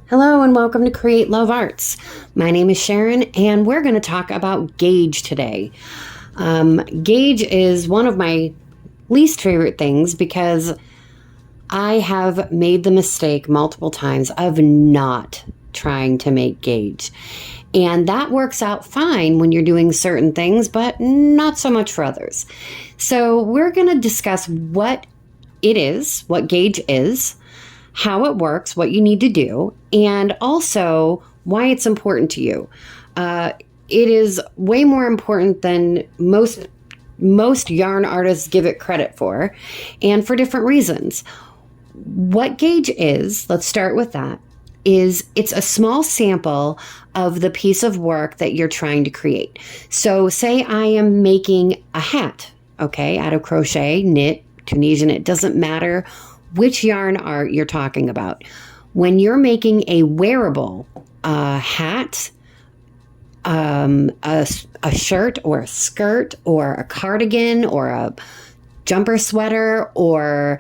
Hello and welcome to Create Love Arts. My name is Sharon and we're going to talk about gauge today. Gauge is one of my least favorite things because I have made the mistake multiple times of not trying to make gauge. And that works out fine when you're doing certain things, but not so much for others. So we're going to discuss what it is, what gauge is, how it works, what you need to do, and also why it's important to you. It is way more important than most yarn artists give it credit for, and for different reasons. What gauge is, let's start with that, it's a small sample of the piece of work that you're trying to create. So say I am making a hat, okay, out of crochet, knit, Tunisian, it doesn't matter which yarn art you're talking about. When you're making a wearable hat, a shirt or a skirt or a cardigan or a jumper sweater or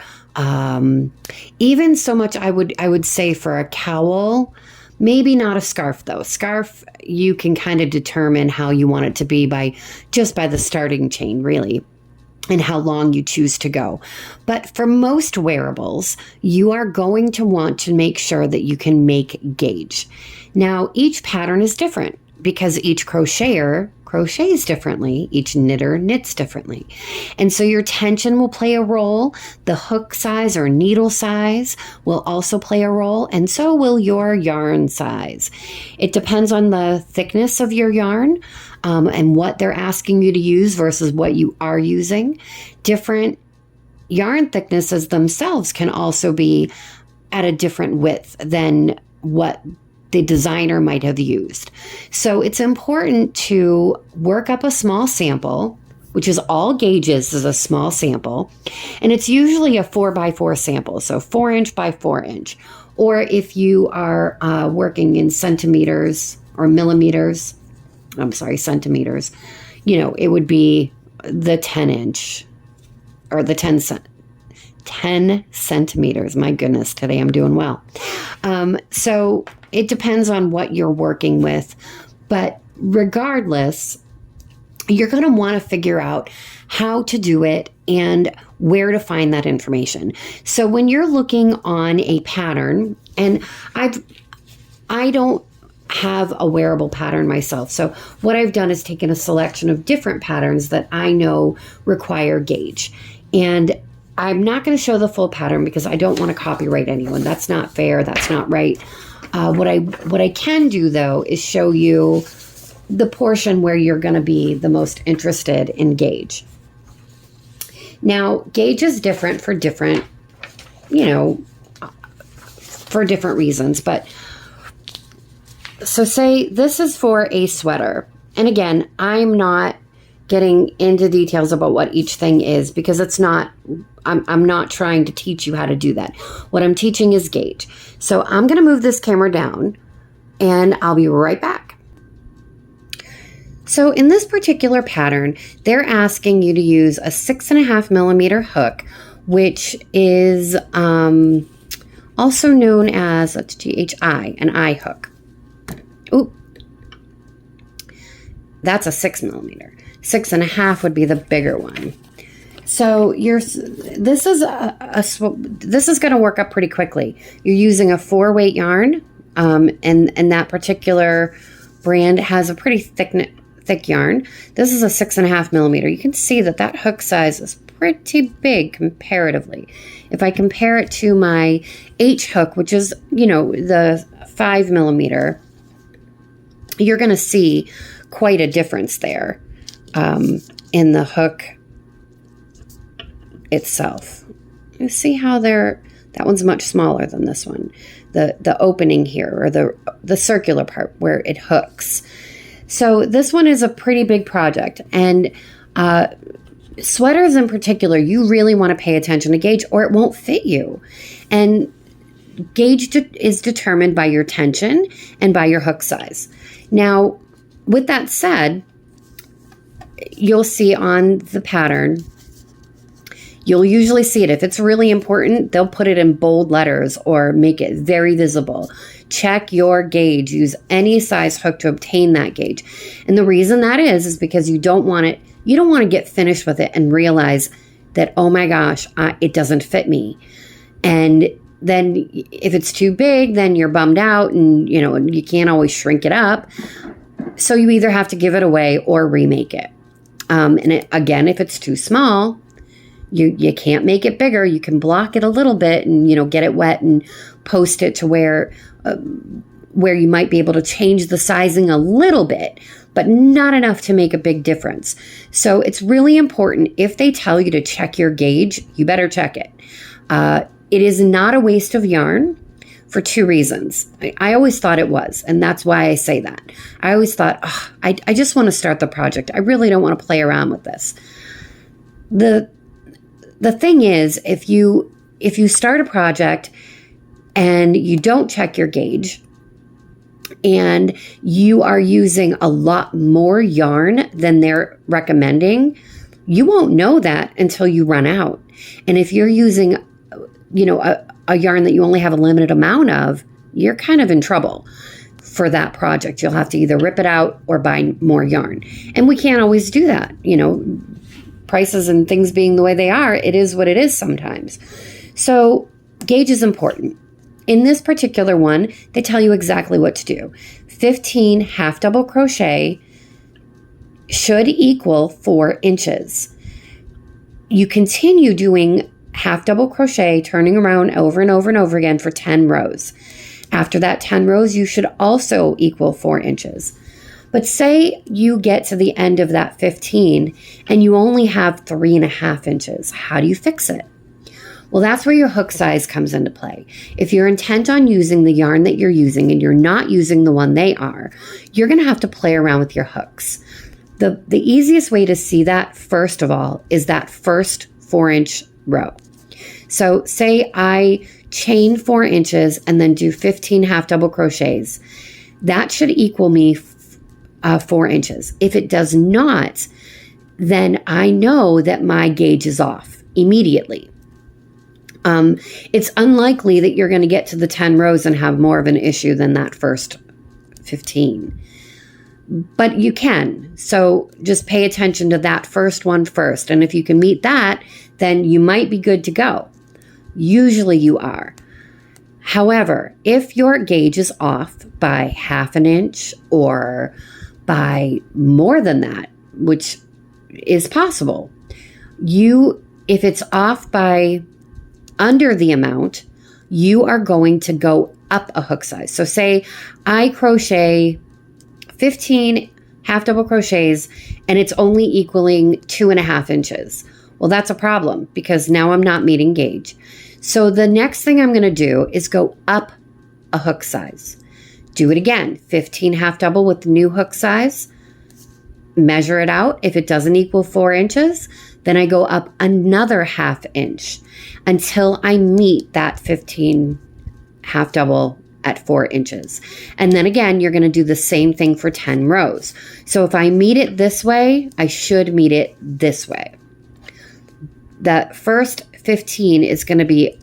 even so much I would say for a cowl, maybe not a scarf though. Scarf, you can kind of determine how you want it to be by the starting chain, really, and how long you choose to go. But for most wearables, you are going to want to make sure that you can make gauge. Now, each pattern is different because each crocheter crochets differently, each knitter knits differently. And so your tension will play a role. The hook size or needle size will also play a role, and so will your yarn size. It depends on the thickness of your yarn and what they're asking you to use versus what you are using. Different yarn thicknesses themselves can also be at a different width than what the designer might have used. So it's important to work up a small sample, which is all gauges is a small sample. And it's usually a 4x4 sample, so 4" by 4". Or if you are working in centimeters or millimeters, centimeters, it would be the 10" or the 10 centimeters. My goodness, today I'm doing well. So it depends on what you're working with, but regardless, you're going to want to figure out how to do it and where to find that information. So when you're looking on a pattern, and I don't have a wearable pattern myself. So what I've done is taken a selection of different patterns that I know require gauge. And I'm not going to show the full pattern because I don't want to copyright anyone. That's not fair. That's not right. What I can do, though, is show you the portion where you're going to be the most interested in gauge. Now, gauge is different for different, for different reasons. But so say this is for a sweater. And again, I'm not getting into details about what each thing is because I'm not trying to teach you how to do that. What I'm teaching is gauge. So I'm going to move this camera down and I'll be right back. So in this particular pattern, they're asking you to use a 6.5 millimeter hook, which is also known as, that's GHI, an eye hook. Ooh, that's a 6 millimeter. 6.5 would be the bigger one. So this is going to work up pretty quickly. You're using a 4-weight yarn, and that particular brand has a pretty thick yarn. This is a 6.5 millimeter. You can see that hook size is pretty big comparatively. If I compare it to my H hook, which is the 5 millimeter, you're going to see quite a difference there in the hook itself. You see how that one's much smaller than this one. The opening here, or the circular part where it hooks. So this one is a pretty big project, and sweaters in particular, you really want to pay attention to gauge or it won't fit you. And gauge is determined by your tension and by your hook size. Now, with that said, you'll see on the pattern, you'll usually see it. If it's really important, they'll put it in bold letters or make it very visible Check your gauge. Use any size hook to obtain that gauge. And the reason that is because you don't want to get finished with it and realize that, oh my gosh, it doesn't fit me. And then if it's too big, then you're bummed out, and you can't always shrink it up. So you either have to give it away or remake it. Again, if it's too small, you can't make it bigger. You can block it a little bit and get it wet and post it to where you might be able to change the sizing a little bit, but not enough to make a big difference. So it's really important, if they tell you to check your gauge, you better check it. It is not a waste of yarn for two reasons. I always thought it was, and that's why I say that. I always thought, I just want to start the project. I really don't want to play around with this. The thing is, if you start a project and you don't check your gauge and you are using a lot more yarn than they're recommending, you won't know that until you run out. And if you're using a yarn that you only have a limited amount of, you're kind of in trouble for that project. You'll have to either rip it out or buy more yarn. And we can't always do that. Prices and things being the way they are, it is what it is sometimes. So gauge is important. In this particular one, they tell you exactly what to do. 15 half double crochet should equal 4 inches. You continue doing half double crochet, turning around over and over and over again for 10 rows. After that 10 rows, you should also equal 4 inches. But say you get to the end of that 15 and you only have 3.5 inches. How do you fix it? Well, that's where your hook size comes into play. If you're intent on using the yarn that you're using and you're not using the one they are, you're going to have to play around with your hooks. The easiest way to see that, first of all, is that first 4-inch row. So say I chain 4 inches and then do 15 half double crochets. That should equal me 4 inches. If it does not, then I know that my gauge is off immediately. It's unlikely that you're going to get to the 10 rows and have more of an issue than that first 15. But you can. So just pay attention to that first one first. And if you can meet that, then you might be good to go. Usually you are. However, if your gauge is off by 1/2 inch or by more than that, which is possible, if it's off by under the amount, you are going to go up a hook size. So say I crochet 15 half double crochets and it's only equaling 2.5 inches. Well, that's a problem because now I'm not meeting gauge. So the next thing I'm going to do is go up a hook size. Do it again, 15 half double with the new hook size. Measure it out. If it doesn't equal 4 inches, then I go up another 1/2 inch until I meet that 15 half double at 4 inches. And then again, you're going to do the same thing for 10 rows. So if I meet it this way, I should meet it this way. The first 15 is going to be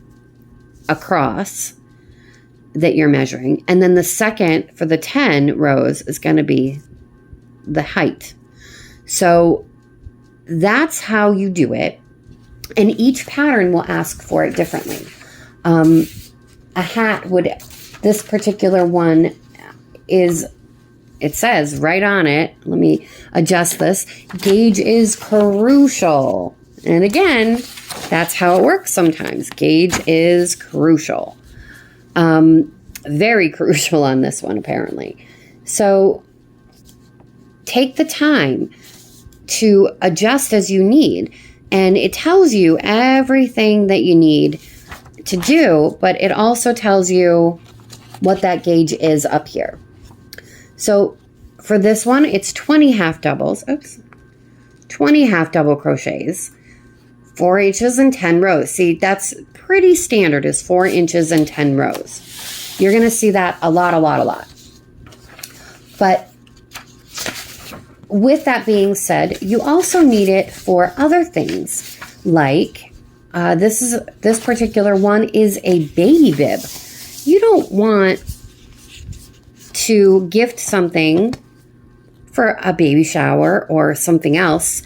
across that you're measuring. And then the second for the 10 rows is going to be the height. So that's how you do it. And each pattern will ask for it differently. A hat would, this particular one is, it says right on it, let me adjust this, gauge is crucial. And again, that's how it works sometimes. Gauge is crucial. Very crucial on this one, apparently. So take the time to adjust as you need. And it tells you everything that you need to do, but it also tells you what that gauge is up here. So for this one, it's 20 half doubles. 20 half double crochets. 4 inches and 10 rows. See, that's pretty standard, is 4 inches and 10 rows. You're going to see that a lot. But with that being said, you also need it for other things, like this particular one is a baby bib. You don't want to gift something for a baby shower or something else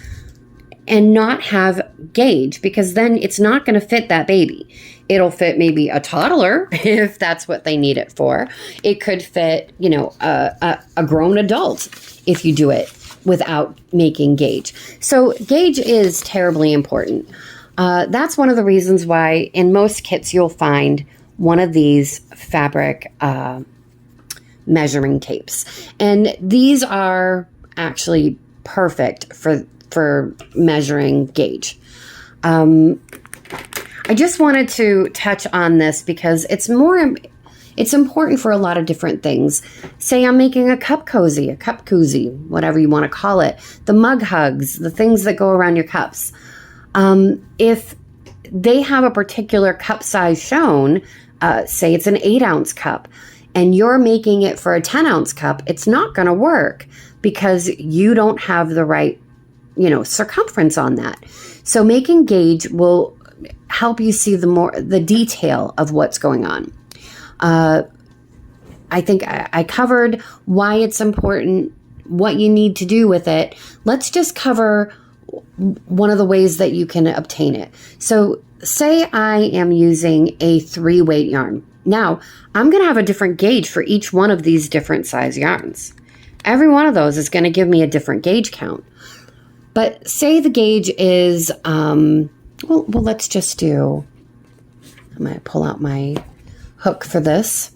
and not have gauge, because then it's not going to fit that baby. It'll fit maybe a toddler if that's what they need it for. It could fit, you know, a grown adult if you do it without making gauge. So gauge is terribly important. That's one of the reasons why in most kits you'll find one of these fabric measuring tapes. And these are actually perfect for measuring gauge. I just wanted to touch on this because it's important for a lot of different things. Say I'm making a cup koozie, whatever you want to call it, the mug hugs, the things that go around your cups. If they have a particular cup size shown, say it's an 8-ounce cup, and you're making it for a 10-ounce cup, it's not going to work because you don't have the right, you know, circumference on that. So making gauge will help you see the detail of what's going on. I think I covered why it's important, what you need to do with it. Let's just cover one of the ways that you can obtain it. So say I am using a 3-weight yarn. Now, I'm going to have a different gauge for each one of these different size yarns. Every one of those is going to give me a different gauge count. But say the gauge is, well, let's just do, I'm going to pull out my hook for this.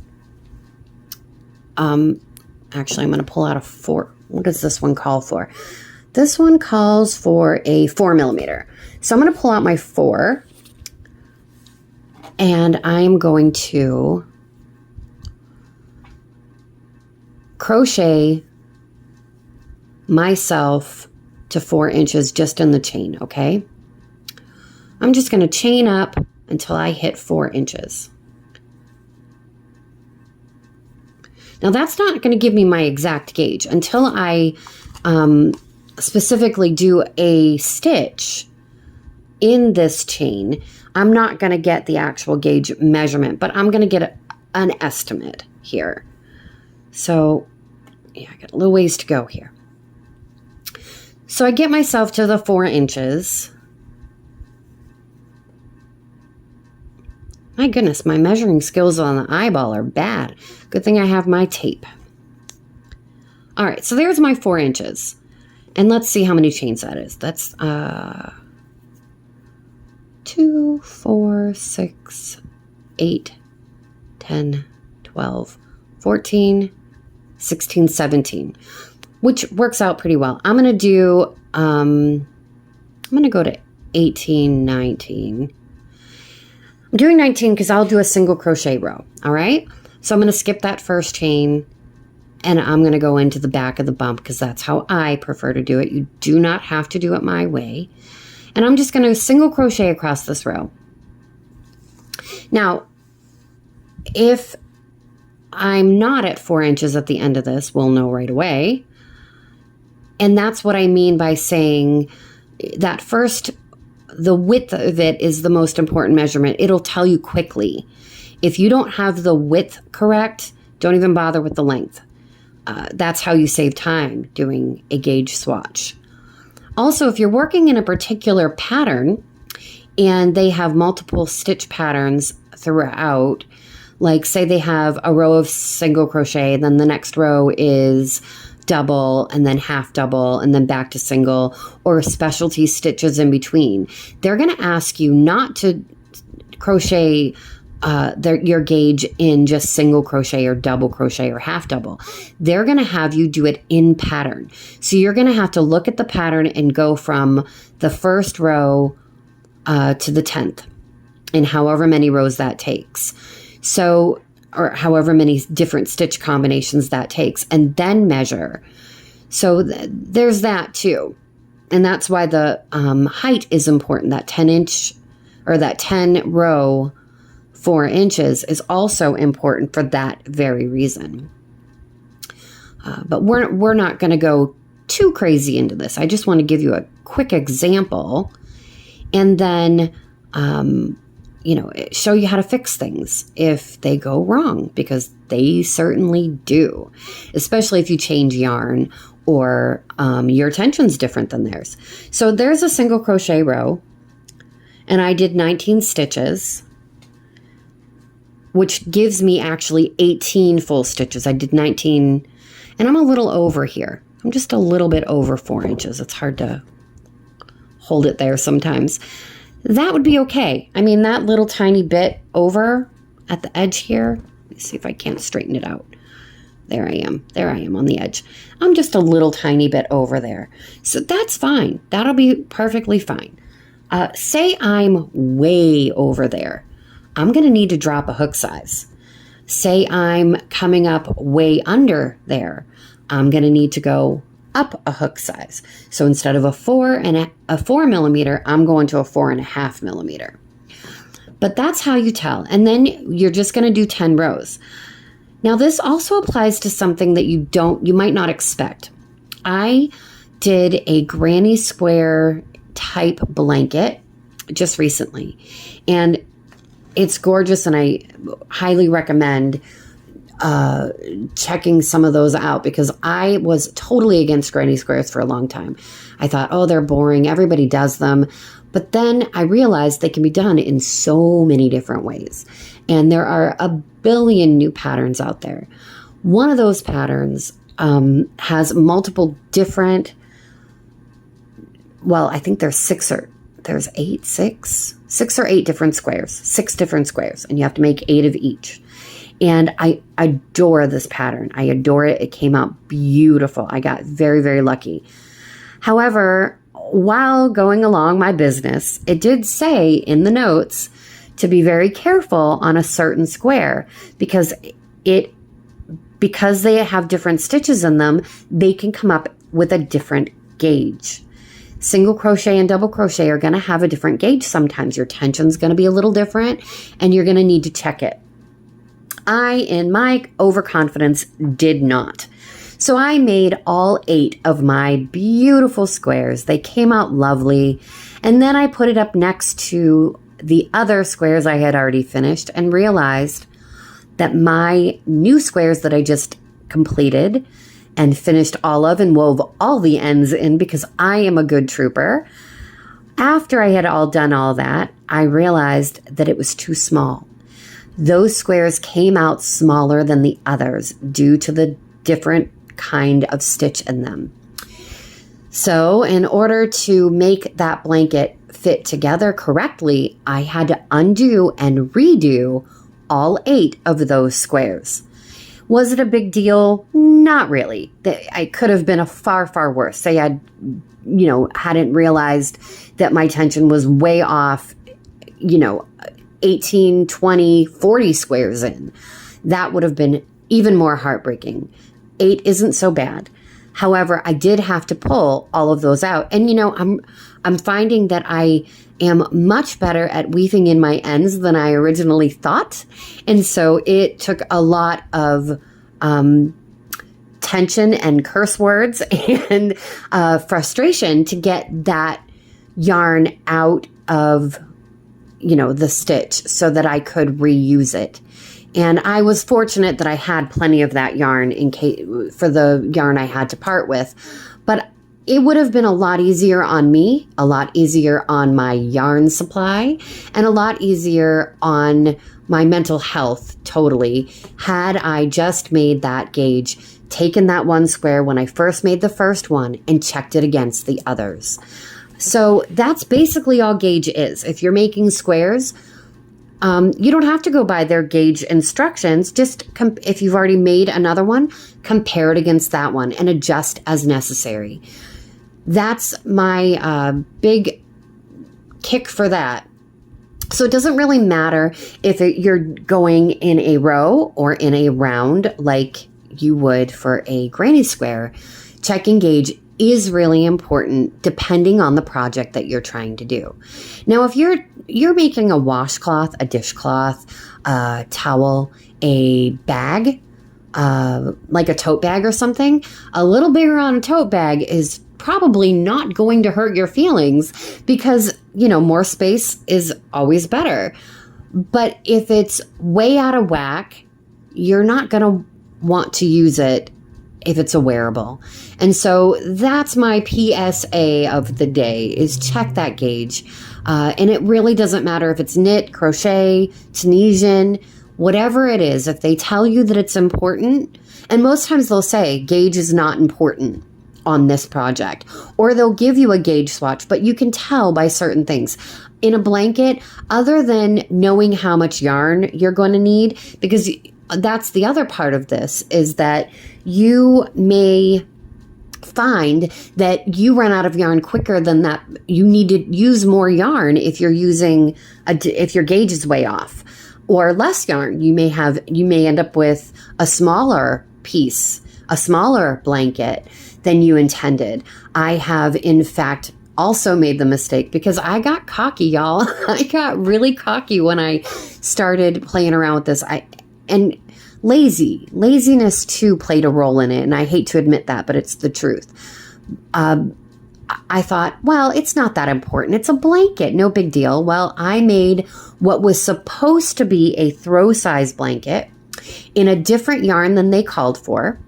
Actually, I'm going to pull out a 4. What does this one call for? This one calls for a 4 millimeter. So I'm going to pull out my 4. And I'm going to crochet myself to 4 inches just in the chain, okay? I'm just going to chain up until I hit 4 inches. Now that's not going to give me my exact gauge until I specifically do a stitch in this chain. I'm not going to get the actual gauge measurement, but I'm going to get an estimate here. So yeah, I got a little ways to go here. So I get myself to the 4 inches. My goodness, my measuring skills on the eyeball are bad. Good thing I have my tape. All right, so there's my 4 inches. And let's see how many chains that is. That's 2, 4, 6, 8, 10, 12, 14, 16, 17, which works out pretty well. I'm going to do, I'm going to go to 18, 19. I'm doing 19 because I'll do a single crochet row. All right. So I'm going to skip that first chain and I'm going to go into the back of the bump because that's how I prefer to do it. You do not have to do it my way. And I'm just going to single crochet across this row. Now, if I'm not at 4 inches at the end of this, we'll know right away. And that's what I mean by saying that first, the width of it is the most important measurement. It'll tell you quickly. If you don't have the width correct, don't even bother with the length. That's how you save time doing a gauge swatch. Also, if you're working in a particular pattern and they have multiple stitch patterns throughout, like say they have a row of single crochet, then the next row is double and then half double and then back to single, or specialty stitches in between, they're going to ask you not to crochet your gauge in just single crochet or double crochet or half double. They're going to have you do it in pattern. So you're going to have to look at the pattern and go from the first row to the 10th, and however many rows that takes. So, or however many different stitch combinations that takes, and then measure. So there's that too. And that's why the height is important. That 10 inch or that 10 row 4 inches is also important for that very reason. But we're not going to go too crazy into this. I just want to give you a quick example. And then show you how to fix things if they go wrong, because they certainly do, especially if you change yarn or your tension's different than theirs. So there's a single crochet row, and I did 19 stitches, which gives me actually 18 full stitches. I did 19, and I'm a little over here. I'm just a little bit over 4 inches. It's hard to hold it there sometimes. That would be okay. I mean, that little tiny bit over at the edge here. Let me see if I can't straighten it out. There I am. There I am on the edge. I'm just a little tiny bit over there. So that's fine. That'll be perfectly fine. Say I'm way over there. I'm going to need to drop a hook size. Say I'm coming up way under there. I'm going to need to go up a hook size. So instead of a 4 millimeter, I'm going to a 4.5 millimeter. But that's how you tell. And then you're just going to do 10 rows. Now this also applies to something that you might not expect. I did a granny square type blanket just recently, and it's gorgeous, and I highly recommend checking some of those out, because I was totally against granny squares for a long time. I thought, oh, they're boring. Everybody does them. But then I realized they can be done in so many different ways. And there are a billion new patterns out there. One of those patterns has multiple different, well, I think there's six or eight different squares, 6 different squares, and you have to make 8 of each. And I adore this pattern. I adore it. It came out beautiful. I got very, very lucky. However, while going along my business, it did say in the notes to be very careful on a certain square, because they have different stitches in them, they can come up with a different gauge. Single crochet and double crochet are going to have a different gauge sometimes. Your tension's going to be a little different, and you're going to need to check it. I, in my overconfidence, did not. So I made all 8 of my beautiful squares. They came out lovely. And then I put it up next to the other squares I had already finished and realized that my new squares that I just completed and finished all of and wove all the ends in, because I am a good trooper. After I had done all that, I realized that it was too small. Those squares came out smaller than the others due to the different kind of stitch in them. So in order to make that blanket fit together correctly, I had to undo and redo all 8 of those squares. Was it a big deal? Not really. I could have been a far, far worse. Say I hadn't realized that my tension was way off, 18, 20, 40 squares in. That would have been even more heartbreaking. 8 isn't so bad. However, I did have to pull all of those out. And, I'm finding that I am much better at weaving in my ends than I originally thought. And so it took a lot of tension and curse words and frustration to get that yarn out of, the stitch so that I could reuse it. And I was fortunate that I had plenty of that yarn for the yarn I had to part with. But it would have been a lot easier on me, a lot easier on my yarn supply, and a lot easier on my mental health, totally, had I just made that gauge, taken that one square when I first made the first one, and checked it against the others. So that's basically all gauge is. If you're making squares, you don't have to go by their gauge instructions. Just if you've already made another one, compare it against that one and adjust as necessary. That's my big kick for that. So it doesn't really matter if you're going in a row or in a round like you would for a granny square. Checking gauge is really important depending on the project that you're trying to do. Now, if you're making a washcloth, a dishcloth, a towel, a bag, like a tote bag or something, a little bigger on a tote bag is probably not going to hurt your feelings because, more space is always better. But if it's way out of whack, you're not going to want to use it if it's a wearable. And so that's my PSA of the day, is check that gauge. And it really doesn't matter if it's knit, crochet, Tunisian, whatever it is. If they tell you that it's important, and most times they'll say gauge is not important on this project, or they'll give you a gauge swatch, but you can tell by certain things. In a blanket, other than knowing how much yarn you're going to need, because that's the other part of this, is that you may find that you run out of yarn quicker than that. You need to use more yarn if you're using if your gauge is way off, or less yarn. You may end up with a smaller piece, a smaller blanket than you intended. I have, in fact, also made the mistake, because I got cocky, y'all. I got really cocky when I started playing around with this. And laziness too played a role in it, and I hate to admit that, but it's the truth. I thought, well, it's not that important. It's a blanket, no big deal. Well, I made what was supposed to be a throw size blanket in a different yarn than they called for.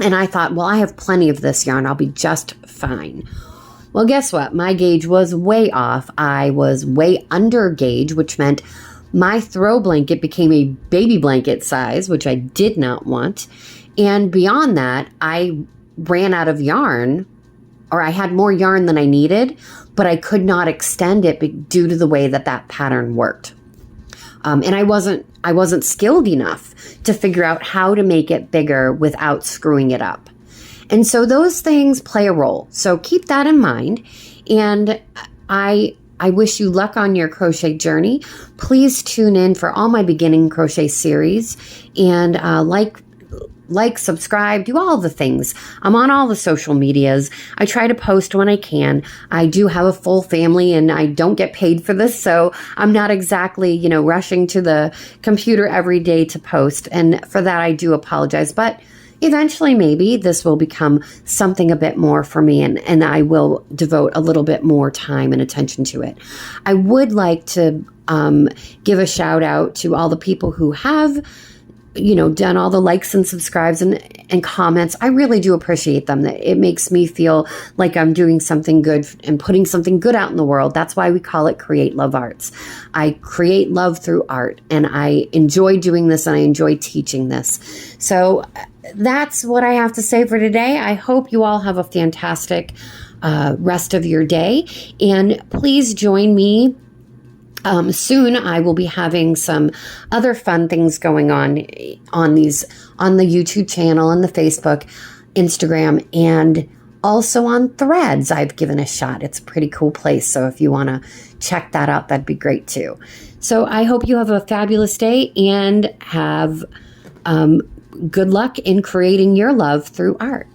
And I thought, well, I have plenty of this yarn. I'll be just fine. Well, guess what? My gauge was way off. I was way under gauge, which meant my throw blanket became a baby blanket size, which I did not want. And beyond that, I ran out of yarn, or I had more yarn than I needed, but I could not extend it due to the way that pattern worked. And I wasn't skilled enough to figure out how to make it bigger without screwing it up. And so those things play a role. So keep that in mind. And I wish you luck on your crochet journey. Please tune in for all my beginning crochet series, and like, subscribe, do all the things. I'm on all the social medias. I try to post when I can. I do have a full family, and I don't get paid for this, so I'm not exactly, rushing to the computer every day to post. And for that, I do apologize. But eventually, maybe this will become something a bit more for me, and I will devote a little bit more time and attention to it. I would like to give a shout out to all the people who have done all the likes and subscribes and comments. I really do appreciate them. It makes me feel like I'm doing something good and putting something good out in the world. That's why we call it Create Love Arts. I create love through art, and I enjoy doing this, and I enjoy teaching this. So that's what I have to say for today. I hope you all have a fantastic rest of your day, and please join me. Soon I will be having some other fun things going on the YouTube channel and the Facebook, Instagram, and also on Threads. I've given a shot. It's a pretty cool place. So if you want to check that out, that'd be great too. So I hope you have a fabulous day, and have good luck in creating your love through art.